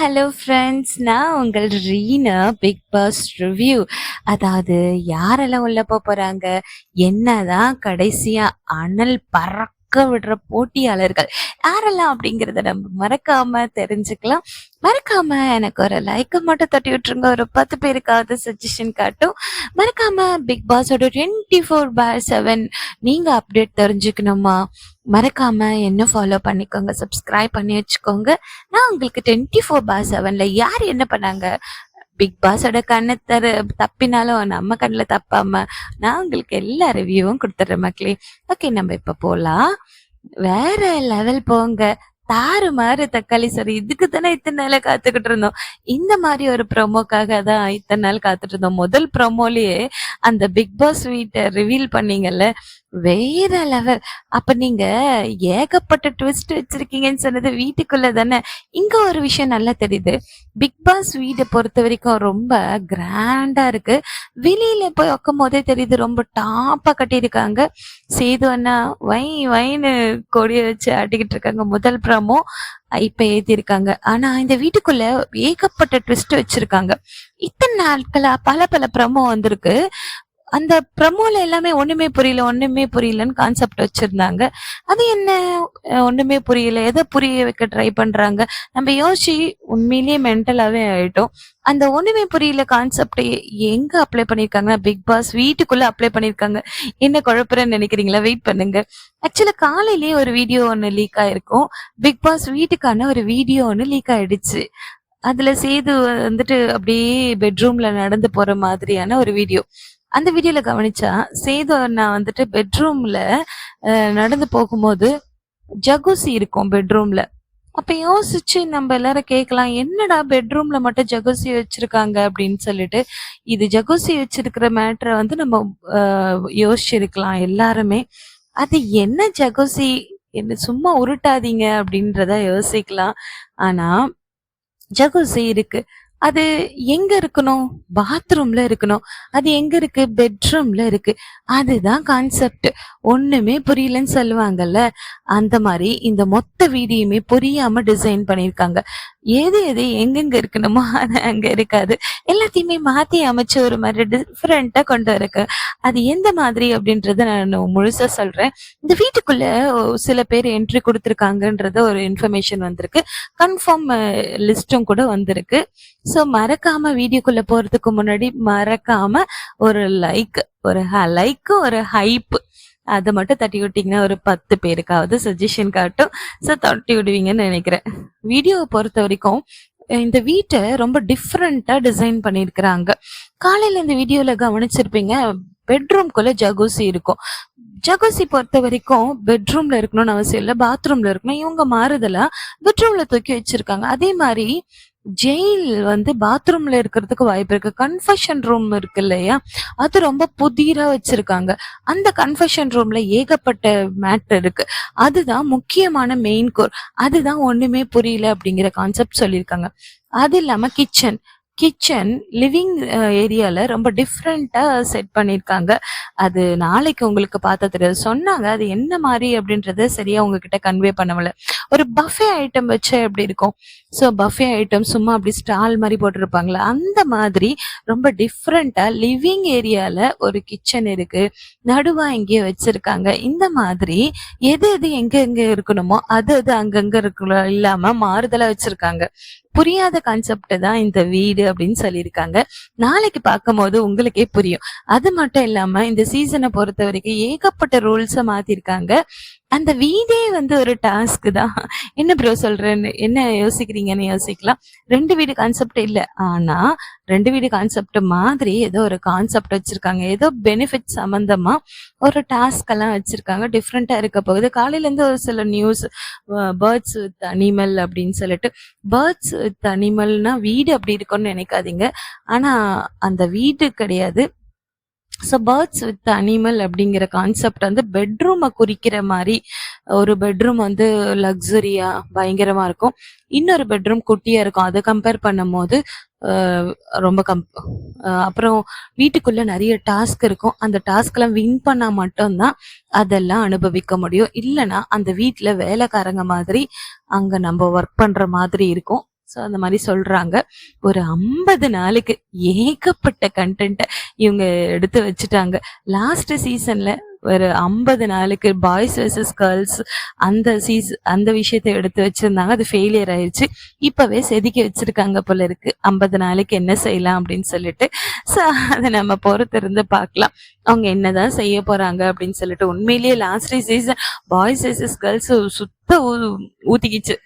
Hello friends, நான் உங்கள் Reena. Big pass review. அதாவது யாரெல்லாம் உள்ள போறாங்க, என்னதான் கடைசியா அனல் பறக்க விடுற போட்டியாளர்கள் யாரெல்லாம் அப்படிங்கிறத நம்ம மறக்காம தெரிஞ்சுக்கலாம். மறக்காம எனக்கு ஒரு லைக்கை மட்டும் தட்டி விட்டுருங்க. ஒரு 10 பேருக்காவது சஜஷன் காட்டும். மறக்காம பிக் பாஸோட 24/7 நீங்க அப்டேட் தெரிஞ்சுக்கணுமா? மறக்காம என்ன ஃபாலோ பண்ணிக்கோங்க, சப்ஸ்கிரைப் பண்ணி வச்சுக்கோங்க. நான் உங்களுக்கு 24/7 யார் என்ன பண்ணாங்க, பிக் பாஸோட கண்ணு தப்பினாலும் நம்ம கண்ணில் தப்பாம நான் உங்களுக்கு எல்லா ரிவ்யூவும் கொடுத்துட்றேன் மக்களே. ஓகே, நம்ம இப்ப போலாம். வேற லெவல் போங்க. தாறுமாறு தக்காளி சார், இதுக்கு தானே இத்தனை நாள காத்துக்கிட்டு இருந்தோம். இந்த மாதிரி ஒரு ப்ரோமோக்காக தான் இத்தனை நாள் காத்துட்டு இருந்தோம். முதல் ப்ரோமோலயே அந்த பிக் பாஸ் வீட்டை ரிவீல் பண்ணீங்கல்ல, வேற லெவல். அப்ப நீங்க ஏகப்பட்ட ட்விஸ்ட் வச்சிருக்கீங்கன்னு சொன்னது வீட்டுக்குள்ள தானே. இங்க ஒரு விஷயம் நல்லா தெரியுது. பிக் பாஸ் வீட்டை பொறுத்த வரைக்கும் ரொம்ப கிராண்டா இருக்கு. வெளியில போய் உக்கும் போதே தெரியுது, ரொம்ப டாப்பா கட்டியிருக்காங்க. சேது அண்ணா வை வைன்னு கொடிய வச்சு ஆட்டிக்கிட்டு இருக்காங்க. முதல் ப்ரோமோ இப்ப ஏத்திருக்காங்க. ஆனா இந்த வீட்டுக்குள்ள ஏகப்பட்ட ட்விஸ்ட் வச்சிருக்காங்க. இத்தனை நாட்களா பல பல ப்ரோமோ வந்திருக்கு. அந்த ப்ரமோல எல்லாமே ஒண்ணுமே புரியல ஒண்ணுமே புரியலன்னு கான்செப்ட் வச்சிருந்தாங்க. அது என்ன, ஒண்ணுமே புரியல, எதை புரிய வைக்க ட்ரை பண்றாங்க? நம்ம யோசிச்சு உண்மையிலேயே மென்டலாவே ஆயிட்டோம். அந்த ஒண்ணுமே புரியல கான்செப்ட் எங்க அப்ளை பண்ணிருக்காங்கன்னா பிக் பாஸ் வீட்டுக்குள்ள அப்ளை பண்ணிருக்காங்க. என்ன குழப்பறேன்னு நினைக்கிறீங்களா? வெயிட் பண்ணுங்க. ஆக்சுவலா காலையிலேயே ஒரு வீடியோ ஒண்ணு லீக் ஆயிருக்கும். பிக் பாஸ் வீட்டுக்கான ஒரு வீடியோ ஒண்ணு லீக் ஆயிடுச்சு. அதுல சேது வந்துட்டு அப்படியே பெட்ரூம்ல நடந்து போற மாதிரியான ஒரு வீடியோ. அந்த வீடியோல கவனிச்சா சேது அண்ணா வந்துட்டு பெட்ரூம்ல நடந்து போகும்போது ஜகுசி இருக்கும் பெட்ரூம்ல. அப்ப யோசிச்சு நம்ம எல்லாரும் கேட்கலாம், என்னடா பெட்ரூம்ல மட்டும் ஜகுசி வச்சிருக்காங்க அப்படின்னு சொல்லிட்டு. இது ஜகுசி வச்சிருக்கிற மேட்டரை வந்து நம்ம யோசிச்சிருக்கலாம் எல்லாருமே. அது என்ன ஜகுசி, என்ன சும்மா உருட்டாதீங்க அப்படின்றத யோசிக்கலாம். ஆனா ஜகுசி இருக்கு. அது எங்க இருக்கணும்? பாத்ரூம்ல இருக்கணும். அது எங்க இருக்கு? பெட்ரூம்ல இருக்கு. அதுதான் கான்செப்ட். ஒண்ணுமே புரியலன்னு சொல்லுவாங்கல்ல, அந்த மாதிரி இந்த மொத்த வீடியோமே புரியாம டிசைன் பண்ணிருக்காங்க. எது எது எங்கெங்க இருக்கணுமோ அது அங்க இருக்காது. எல்லாத்தையுமே மாத்தி அமைச்சு ஒரு மாதிரி டிஃப்ரெண்டா கொண்டு வரக்கு. அது எந்த மாதிரி அப்படின்றத நான் முழுசா சொல்றேன். இந்த வீட்டுக்குள்ள சில பேர் என்ட்ரி கொடுத்துருக்காங்கன்றது ஒரு இன்ஃபர்மேஷன் வந்திருக்கு. கன்ஃபார்ம் லிஸ்டும் கூட வந்திருக்கு. ஸோ மறக்காம வீடியோக்குள்ள போறதுக்கு முன்னாடி மறக்காம ஒரு லைக், ஒரு லைக், ஒரு ஹைப் அதை மட்டும் தட்டி விட்டீங்கன்னா ஒரு 10 பேருக்காவது சஜஷன் காட்டும். ஸோ தட்டி விடுவீங்கன்னு நினைக்கிறேன். வீடியோவை பொறுத்த வரைக்கும் இந்த வீட்டை ரொம்ப டிஃப்ரெண்டா டிசைன் பண்ணிருக்கிறாங்க. காலையில இந்த வீடியோல கவனிச்சிருப்பீங்க, பெட்ரூம்குள்ள ஜகுசி இருக்கும். ஜகுசி பொறுத்த வரைக்கும் பெட்ரூம்ல இருக்கணும்னு அவசியம் இல்லை, பாத்ரூம்ல இருக்கணும். இவங்க மாறுதலா பெட்ரூம்ல தூக்கி வச்சிருக்காங்க. அதே மாதிரி ஜெயில் வந்து பாத்ரூம்ல இருக்கிறதுக்கு வாய்ப்பு இருக்கு. கன்ஃபெஷன் ரூம் இருக்கு இல்லையா, அது ரொம்ப புதிரா வச்சிருக்காங்க. அந்த கன்ஃபெஷன் ரூம்ல ஏகப்பட்ட மேட்டர் இருக்கு. அதுதான் முக்கியமான மெயின் கோர். அதுதான் ஒண்ணுமே புரியல அப்படிங்கிற கான்செப்ட் சொல்லியிருக்காங்க. அது இல்லாம கிச்சன், கிச்சன் லிவிங் ஏரியால ரொம்ப டிஃப்ரெண்டா செட் பண்ணிருக்காங்க. அது நாளைக்கு உங்களுக்கு பார்த்தா தெரியாது. சொன்னாங்க, அது என்ன மாதிரி அப்படின்றத சரியா உங்ககிட்ட கன்வே பண்ணவில்லை. ஒரு பஃபே ஐட்டம் வச்சு எப்படி இருக்கும்? ஸோ பஃபே ஐட்டம் சும்மா அப்படி ஸ்டால் மாதிரி போட்டிருப்பாங்களா, அந்த மாதிரி ரொம்ப டிஃப்ரெண்டா லிவிங் ஏரியால ஒரு கிச்சன் இருக்கு. நடுவா எங்கேயோ வச்சிருக்காங்க. இந்த மாதிரி எது எது எங்க எங்க இருக்கணுமோ அது அது அங்கங்க இருக்க இல்லாம மாறுதலா வச்சிருக்காங்க. புரியாத கான்செப்ட் தான் இந்த வீடு அப்படின்னு சொல்லியிருக்காங்க. நாளைக்கு பார்க்கும்போது உங்களுக்கே புரியும். அது மட்டும் இல்லாம இந்த சீசனை பொறுத்த வரைக்கும் ஏகப்பட்ட ரூல்ஸை மாத்திருக்காங்க. அந்த வீடே வந்து ஒரு டாஸ்க் தான். என்ன ப்ரோ சொல்றேன்னு என்ன யோசிக்கிறீங்கன்னு யோசிக்கலாம். 2 வீடு கான்செப்ட் இல்ல, ஆனா 2 வீடு கான்செப்ட் மாதிரி ஏதோ ஒரு கான்செப்ட் வச்சிருக்காங்க. ஏதோ பெனிஃபிட் சம்பந்தமா ஒரு டாஸ்க் எல்லாம் வச்சிருக்காங்க. டிஃப்ரெண்டா இருக்க போகுது. காலையில இருந்து ஒரு சில நியூஸ், பேர்ட்ஸ் வித் அனிமல் அப்படின்னு சொல்லிட்டு. பேர்ட்ஸ் வித் அனிமல்னா வீடு அப்படி இருக்கும்னு நினைக்காதீங்க. ஆனா அந்த வீடு கிடையாது. ஸோ பேர்ட்ஸ் வித் அனிமல் அப்படிங்கிற கான்செப்ட் வந்து பெட்ரூமை குறிக்கிற மாதிரி. ஒரு பெட்ரூம் வந்து லக்ஸரியா பயங்கரமா இருக்கும், இன்னொரு பெட்ரூம் குட்டியா இருக்கும். அதை கம்பேர் பண்ணும் போது ரொம்ப அப்புறம் வீட்டுக்குள்ள நிறைய டாஸ்க் இருக்கும். அந்த டாஸ்க் எல்லாம் வின் பண்ணா மட்டும்தான் அதெல்லாம் அனுபவிக்க முடியும். இல்லைன்னா அந்த வீட்டுல வேலைக்காரங்க மாதிரி அங்க நம்ம ஒர்க் பண்ற மாதிரி இருக்கும். ஸோ அந்த மாதிரி சொல்றாங்க. ஒரு 50 நாளுக்கு ஏகப்பட்ட கண்டென்ட் இவங்க எடுத்து வச்சுட்டாங்க. லாஸ்ட் சீசன்ல ஒரு 50 நாளுக்கு பாய்ஸ் வெர்சஸ் கேர்ள்ஸ் அந்த விஷயத்தை எடுத்து வச்சிருந்தாங்க. அது ஃபெயிலியர் ஆயிடுச்சு. இப்பவே செதுக்கி வச்சிருக்காங்க போல இருக்கு. 50 நாளைக்கு என்ன செய்யலாம் அப்படின்னு சொல்லிட்டு. ஸோ அதை நம்ம பொறுத்து இருந்து பார்க்கலாம். அவங்க என்னதான் செய்ய போறாங்க அப்படின்னு சொல்லிட்டு. உண்மையிலேயே last season boys versus girls சுத்த ஊத்திக்கிச்சு.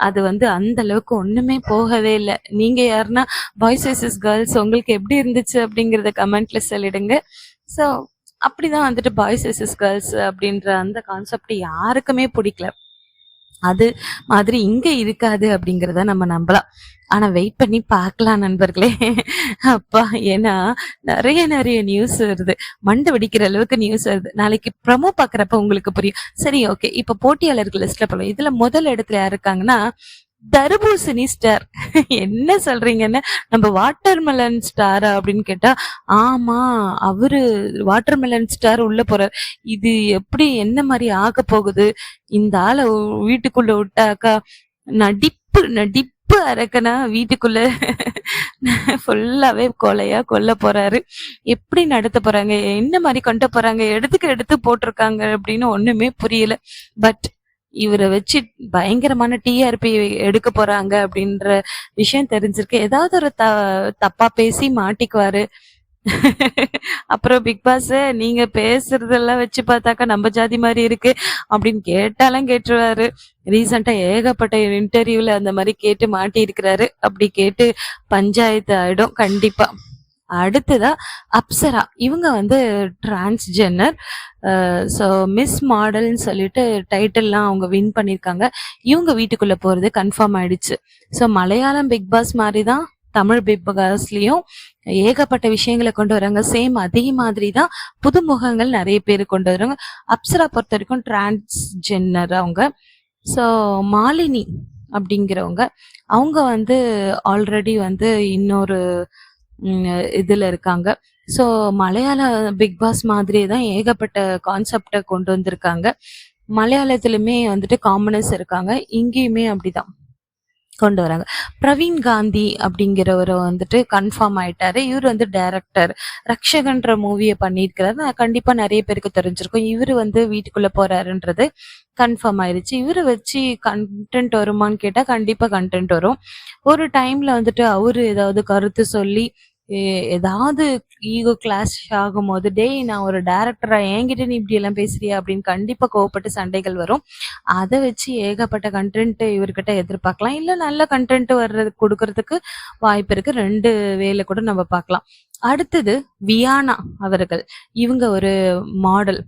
அது அந்த அளவுக்கு ஒண்ணுமே போகவே இல்லை. நீங்க யாருன்னா பாய்ஸ் வெர்சஸ் கேர்ள்ஸ் உங்களுக்கு எப்படி இருந்துச்சு அப்படிங்கறத கமெண்ட்ல சொல்லிடுங்க. ஸோ அப்படிதான் பாய்ஸ் வெர்சஸ் கேர்ள்ஸ் அப்படின்ற அந்த கான்செப்ட் யாருக்குமே பிடிக்கல. அது மாதிரி இங்க இருக்காது அப்படிங்கறத நம்ம நம்பலாம். ஆனா வெயிட் பண்ணி பார்க்கலாம் நண்பர்களே. அப்பா, ஏன்னா நிறைய நியூஸ் வருது. மண்டை வெடிக்கிற அளவுக்கு நியூஸ் வருது. நாளைக்கு ப்ரமோ பாக்குறப்ப உங்களுக்கு புரியும். சரி, ஓகே. இப்ப போட்டியாளர்கள் லிஸ்ட்ல போலாம். இதுல முதல் இடத்துல யார் இருக்காங்கன்னா தர்பூசணி ஸ்டார். என்ன சொல்றீங்கன்னு, நம்ம வாட்டர்மெலன் ஸ்டாரா அப்படின்னு கேட்டா, ஆமா, அவரு வாட்டர்மெலன் ஸ்டார் உள்ள போறார். இது எப்படி என்ன மாதிரி ஆக போகுது? இந்த ஆளை வீட்டுக்குள்ள விட்டாக்கா நடிப்பு அரக்கனா வீட்டுக்குள்ள ஃபுல்லாவே கொலையா கொல்ல போறாரு. எப்படி நடத்த போறாங்க, என்ன மாதிரி கொண்டு போறாங்க, எடுத்து போட்டிருக்காங்க அப்படின்னு ஒண்ணுமே புரியல. பட் இவரை வச்சு பயங்கரமான டிஆர்பி எடுக்க போறாங்க அப்படின்ற விஷயம் தெரிஞ்சிருக்கு. ஏதாவது ஒரு தப்பா பேசி மாட்டிக்குவாரு. அப்புறம் பிக் பாஸ், நீங்க பேசுறதெல்லாம் வச்சு பார்த்தாக்கா நம்ம ஜாதி மாதிரி இருக்கு அப்படின்னு கேட்டாலும் கேட்டுருவாரு. ரீசெண்டா ஏகப்பட்ட இன்டர்வியூல அந்த மாதிரி கேட்டு மாட்டி இருக்கிறாரு. அப்படி கேட்டு பஞ்சாயத்து ஆயிடும் கண்டிப்பா. அடுத்ததா அப்சரா. இவங்க டிரான்ஸ்ஜெண்டர். ஸோ மிஸ் மாடல்னு சொல்லிட்டு டைட்டில்லாம் அவங்க வின் பண்ணியிருக்காங்க. இவங்க வீட்டுக்குள்ள போறது கன்ஃபார்ம் ஆயிடுச்சு. ஸோ மலையாளம் பிக் பாஸ் மாதிரி தான் தமிழ் பிக் பாஸ்லயும் ஏகப்பட்ட விஷயங்களை கொண்டு வராங்க. சேம் அதே மாதிரி தான் புதுமுகங்கள் நிறைய பேர் கொண்டு வராங்க. அப்சரா பொறுத்த வரைக்கும் டிரான்ஸ்ஜெண்டர் அவங்க. ஸோ மாலினி அப்படிங்கிறவங்க, அவங்க ஆல்ரெடி இன்னொரு இதுல இருக்காங்க. ஸோ மலையாள பிக் பாஸ் மாதிரியே தான் ஏகப்பட்ட கான்செப்டை கொண்டு வந்திருக்காங்க. மலையாளத்திலுமே காமனர்ஸ் இருக்காங்க, இங்கேயுமே அப்படிதான் கொண்டு வராங்க. பிரவீன் காந்தி அப்படிங்கிறவர் கன்ஃபார்ம் ஆயிட்டாரு. இவர் டைரக்டர். ரக்ஷகன்ற மூவியை பண்ணியிருக்கிறாரு. கண்டிப்பா நிறைய பேருக்கு தெரிஞ்சிருக்கும். இவரு வீட்டுக்குள்ள போறாருன்றது கன்ஃபார்ம் ஆயிருச்சு. இவரை வச்சு கண்டென்ட் வருமான்னு கேட்டா கண்டிப்பா கண்டென்ட் வரும். ஒரு டைம்ல அவரு ஏதாவது கருத்து சொல்லி ஏதாவது ஈகோ கிளாஷ் ஆகும் போது, டேய் நான் ஒரு டைரக்டரா என்கிட்ட நீ இப்படி எல்லாம் பேசுறியா அப்படின்னு கண்டிப்பா கோவப்பட்டு சண்டைகள் வரும். அதை வச்சு ஏகப்பட்ட கண்டென்ட் இவர்கிட்ட எதிர்பார்க்கலாம். இல்ல நல்ல கண்டென்ட் கொடுக்கறதுக்கு வாய்ப்பு இருக்கு. 2 வேலை கூட நம்ம பார்க்கலாம். அடுத்தது வியானா அவர்கள். இவங்க ஒரு மாடல்.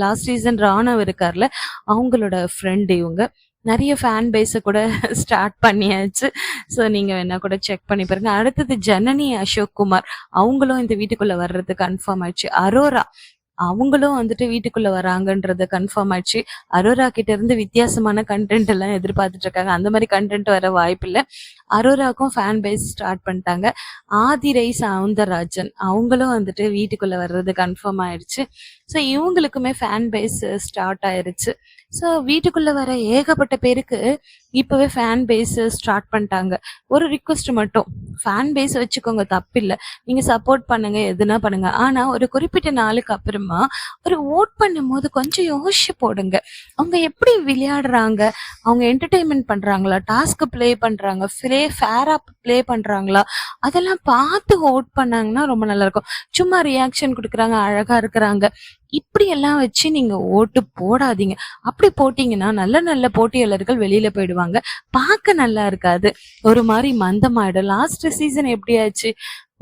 லாஸ்ட் சீசன் ராணவ் இருக்கார்ல, அவங்களோட ஃப்ரெண்ட் இவங்க. நிறைய ஃபேன் பேஸை கூட ஸ்டார்ட் பண்ணியாச்சு. ஸோ நீங்க வேணா கூட செக் பண்ணி பாருங்க. அடுத்தது ஜனனி அசோக் குமார். அவங்களும் இந்த வீட்டுக்குள்ள வர்றது கன்ஃபார்ம் ஆயிடுச்சு. அரோரா அவங்களும் வீட்டுக்குள்ள வராங்கன்றது கன்ஃபார்ம் ஆயிடுச்சு. அரோரா கிட்ட இருந்து வித்தியாசமான கண்டென்ட் எல்லாம் எதிர்பார்த்துட்டு இருக்காங்க. அந்த மாதிரி கண்டென்ட் வர வாய்ப்பு இல்லை. அரோராக்கும் ஃபேன் பேஸ் ஸ்டார்ட் பண்ணிட்டாங்க. ஆதிரை சவுந்தரராஜன் அவங்களும் வீட்டுக்குள்ள வர்றது கன்ஃபார்ம் ஆயிடுச்சு. ஸோ இவங்களுக்குமே ஃபேன் பேஸ் ஸ்டார்ட் ஆயிருச்சு. ஸோ வீட்டுக்குள்ள வர ஏகப்பட்ட பேருக்கு இப்பவே ஃபேன் பேஸ் ஸ்டார்ட் பண்ணிட்டாங்க. ஒரு ரிக்வெஸ்ட் மட்டும், ஃபேன் பேஸ் வச்சுக்கோங்க, தப்பில்லை, நீங்க சப்போர்ட் பண்ணுங்க, எதுனா பண்ணுங்க. ஆனா ஒரு குறிப்பிட்ட நாளுக்கு அப்புறமா ஒரு ஓட் பண்ணும் போது கொஞ்சம் யோசிச்சு போடுங்க. அவங்க எப்படி விளையாடுறாங்க, அவங்க என்டர்டெயின்மெண்ட் பண்றாங்களா, டாஸ்க் பிளே பண்றாங்க, ஃபேரா பிளே பண்றாங்களா, அதெல்லாம் பார்த்து ஓட் பண்ணாங்கன்னா ரொம்ப நல்லா இருக்கும். சும்மா ரியாக்ஷன் கொடுக்குறாங்க, அழகா இருக்கிறாங்க, இப்படி எல்லாம் வச்சு நீங்க ஓட்டு போடாதீங்க. அப்படி போட்டீங்கன்னா நல்ல நல்ல போட்டியாளர்கள் வெளியில போயிடுவாங்க. பார்க்க நல்லா இருக்காது, ஒரு மாதிரி மந்தமாயிடும். லாஸ்ட் சீசன் எப்படி ஆச்சு,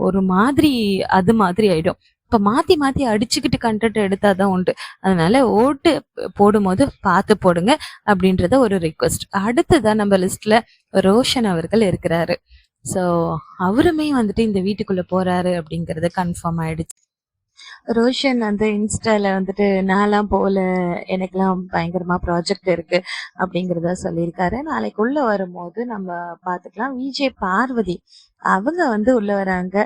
ஒரு மாதிரி அது மாதிரி ஆயிடும். இப்ப மாத்தி மாத்தி அடிச்சுக்கிட்டு கண்டென்ட் எடுத்தாதான் உண்டு. அதனால ஓட்டு போடும் போது பார்த்து போடுங்க அப்படின்றத ஒரு ரிக்வெஸ்ட். அடுத்ததான் நம்ம லிஸ்ட்ல ரோஷன் அவர்கள் இருக்கிறாரு. சோ அவருமே இந்த வீட்டுக்குள்ள போறாரு அப்படிங்கறது கன்ஃபார்ம் ஆயிடுச்சு. ரோஷன் இன்ஸ்டால நான்லாம் போல, எனக்குலாம் பயங்கரமா ப்ராஜெக்ட் இருக்கு அப்படிங்கிறத சொல்லியிருக்காரு. நாளைக்கு உள்ள வரும்போது நம்ம பார்த்துக்கலாம். விஜய் பார்வதி அவங்க உள்ள வராங்க.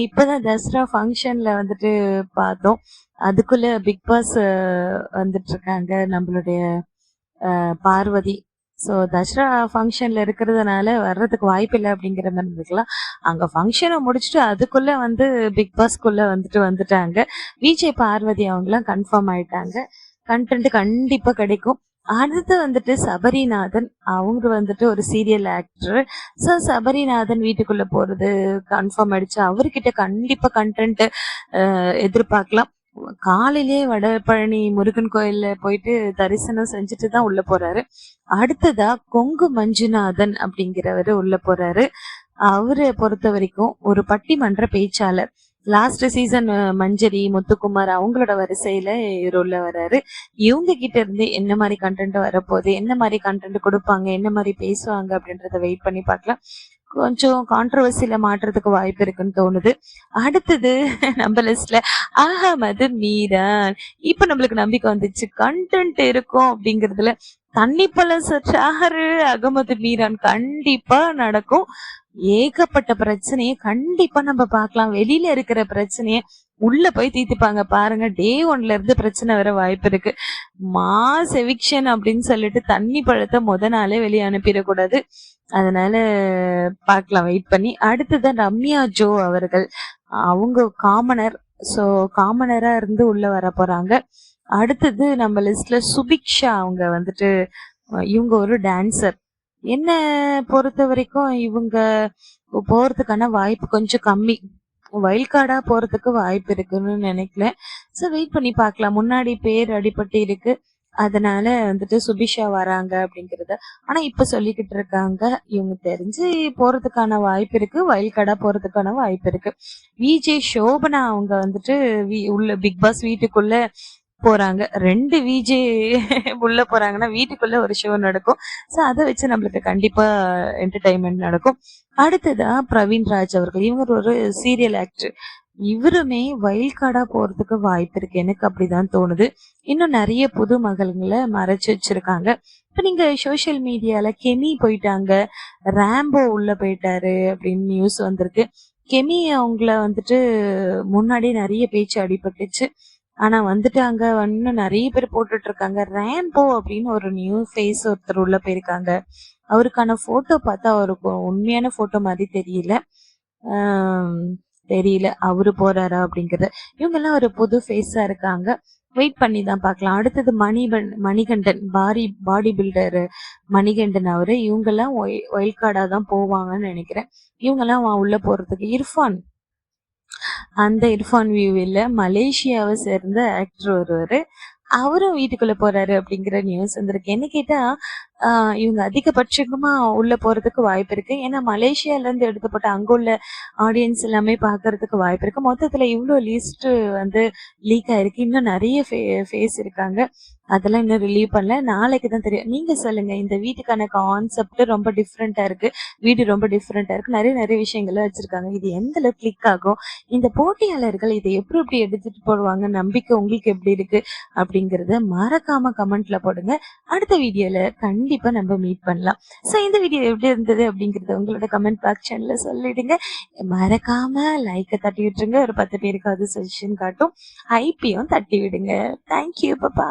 இப்பதான் தசரா ஃபங்க்ஷன்ல பார்த்தோம். அதுக்குள்ள பிக் பாஸ் வந்துட்டு இருக்காங்க நம்மளுடைய பார்வதி. ஸோ தசரா ஃபங்க்ஷன்ல இருக்கிறதுனால வர்றதுக்கு வாய்ப்பில்ல அப்படிங்கிற மாதிரி இருந்துக்கலாம். அங்க ஃபங்க்ஷன முடிச்சுட்டு அதுக்குள்ள வந்து பிக் பாஸ்க்குள்ள வந்துட்டாங்க. விஜய், பார்வதி அவங்கலாம் கன்ஃபார்ம் ஆயிட்டாங்க. கன்டென்ட் கண்டிப்பா கிடைக்கும். அடுத்து சபரிநாதன். அவங்க ஒரு சீரியல் ஆக்டர். ஸோ சபரிநாதன் வீட்டுக்குள்ள போறது கன்ஃபார்ம் ஆயிடுச்சு. அவர்கிட்ட கண்டிப்பா கன்டென்ட் எதிர்பார்க்கலாம். காலையிலேயே வடபழனி முருகன் கோயில்ல போயிட்டு தரிசனம் செஞ்சுட்டு தான் உள்ள போறாரு. அடுத்ததா கொங்கு மஞ்சுநாதன் அப்படிங்கிறவரு உள்ள போறாரு. அவரை பொறுத்த வரைக்கும் ஒரு பட்டிமன்ற பேச்சாளர். லாஸ்ட் சீசன் மஞ்சரி, முத்துக்குமார் அவங்களோட வரிசையில இவர் உள்ள வர்றாரு. இவங்க கிட்ட இருந்து என்ன மாதிரி கண்டென்ட் வரப்போகுது, என்ன மாதிரி கண்டென்ட் கொடுப்பாங்க, என்ன மாதிரி பேசுவாங்க அப்படின்றத வெயிட் பண்ணி பார்க்கலாம். கொஞ்சம் கான்ட்ரவர்சியில மாற்றுறதுக்கு வாய்ப்பு இருக்குன்னு தோணுது. அடுத்தது நம்ம லிஸ்ட்ல அகமது மீரான். இப்ப நம்மளுக்கு நம்பிக்கை வந்துச்சு கண்டென்ட் இருக்கும் அப்படிங்கறதுல. தண்ணிப்பழம் சாரு அகமது மீரான் கண்டிப்பா நடக்கும். ஏகப்பட்ட பிரச்சனையை கண்டிப்பா நம்ம பார்க்கலாம். வெளியில இருக்கிற பிரச்சனைய உள்ள போய் தீர்த்துப்பாங்க பாருங்க. டே 1ல இருந்து பிரச்சனை வர வாய்ப்பு இருக்கு. மாஸ் எவிக்ஷன் அப்படின்னு சொல்லிட்டு தண்ணி பழத்தை நாளே வெளியே அனுப்பிடக்கூடாது. அதனால பார்க்கலாம் வெயிட் பண்ணி. அடுத்ததான் ரம்யா ஜோ அவர்கள். அவங்க காமனர். ஸோ காமனரா இருந்து உள்ள வர போறாங்க. அடுத்தது நம்ம லிஸ்ட்ல சுபிக்ஷா. அவங்க இவங்க ஒரு டான்சர். என்ன பொறுத்த வரைக்கும் இவங்க போறதுக்கான வாய்ப்பு கொஞ்சம் கம்மி. வைல்ட் கார்டா போறதுக்கு வாய்ப்பு இருக்குன்னு நினைக்கல. ஸோ வெயிட் பண்ணி பார்க்கலாம். முன்னாடி பேர் அடிபட்டு இருக்கு. அதனால சுபிஷா வராங்க அப்படிங்கறத. ஆனா இப்ப சொல்லிக்கிட்டு இருக்காங்க இவங்க தெரிஞ்சு போறதுக்கான வாய்ப்பு இருக்கு. வைல்ட் கார்டா போறதுக்கான வாய்ப்பு இருக்கு. விஜய், சோபனா அவங்க உள்ள பிக் பாஸ் வீட்டுக்குள்ள போறாங்க. 2 விஜே உள்ள போறாங்கன்னா வீட்டுக்குள்ள ஒரு ஷோ நடக்கும். ஸோ அதை வச்சு நம்மளுக்கு கண்டிப்பா என்டர்டைன்மெண்ட் நடக்கும். அடுத்ததா பிரவீன் ராஜ் அவர்கள். இவங்க ஒரு சீரியல் ஆக்டர். இவருமே வைல்ட் கார்டா போறதுக்கு வாய்ப்பு இருக்கு. எனக்கு அப்படிதான் தோணுது. இன்னும் நிறைய புது மகள்களை மறைச்சு வச்சிருக்காங்க. இப்ப நீங்க சோசியல் மீடியால கெமி போயிட்டாங்க, ராம்போ உள்ள போயிட்டாரு அப்படின்னு நியூஸ் வந்திருக்கு. கெமி அவங்கள முன்னாடி நிறைய பேச்சு அடிபட்டுச்சு. ஆனா வந்துட்டாங்க. இன்னும் நிறைய பேர் போட்டுட்டு இருக்காங்க. ரேம்போ அப்படின்னு ஒரு நியூ ஃபேஸ் ஒருத்தர் உள்ள போயிருக்காங்க. அவருக்கான போட்டோ பார்த்தா அவருக்கு உண்மையான போட்டோ மாதிரி தெரியல அவரு போறாரா அப்படிங்கறது. இவங்க எல்லாம் ஒரு புது ஃபேஸா இருக்காங்க. வெயிட் பண்ணி தான் பார்க்கலாம். அடுத்தது மணிகண்டன், பாடி பில்டர் மணிகண்டன் அவரு. இவங்க எல்லாம் ஒயில்ட் கார்டா தான் போவாங்கன்னு நினைக்கிறேன். இவங்க எல்லாம் உள்ள போறதுக்கு. அந்த இர்ஃபான் வியூவில் மலேசியாவை சேர்ந்த ஆக்டர் ஒருவர். அவரும் வீட்டுக்குள்ள போறாரு அப்படிங்கிற நியூஸ் வந்திருக்கு. என்ன கேட்டா இவங்க அதிகபட்சமா உள்ள போறதுக்கு வாய்ப்பு இருக்கு. ஏன்னா மலேசியால இருந்து எடுக்கப்பட்ட அங்க உள்ள ஆடியன்ஸ் எல்லாமே பாக்குறதுக்கு வாய்ப்பு இருக்கு. மொத்தத்துல இவ்வளவு லிஸ்ட் லீக் ஆயிருக்கு. இன்னும் நிறைய ஃபேஸ் இருக்காங்க. அதெல்லாம் இன்னும் ரிலீவ் பண்ணல. நாளைக்கு தான் தெரியும். நீங்க சொல்லுங்க. இந்த வீட்டுக்கான கான்செப்ட் ரொம்ப டிஃப்ரெண்டா இருக்கு. வீடு ரொம்ப டிஃப்ரெண்டா இருக்கு. நிறைய நிறைய விஷயங்கள வச்சிருக்காங்க. இது எந்த அளவுக்கு கிளிக் ஆகும், இந்த போட்டியாளர்கள் இதை எப்படி எடுத்துட்டு போடுவாங்க, நம்பிக்கை உங்களுக்கு எப்படி இருக்கு அப்படிங்கறத மறக்காம கமெண்ட்ல போடுங்க. அடுத்த வீடியோல கண்டிப்பா நம்ம மீட் பண்ணலாம். ஸோ இந்த வீடியோ எப்படி இருந்தது அப்படிங்கறத உங்களோட கமெண்ட் பாக்ஷன்ல சொல்லிடுங்க. மறக்காம லைக்கை தட்டி விட்டுருங்க. ஒரு 10 பேருக்காவது சஜஷன் காட்டும். ஐபியும் தட்டி விடுங்க. தேங்க்யூ. பாப்பா.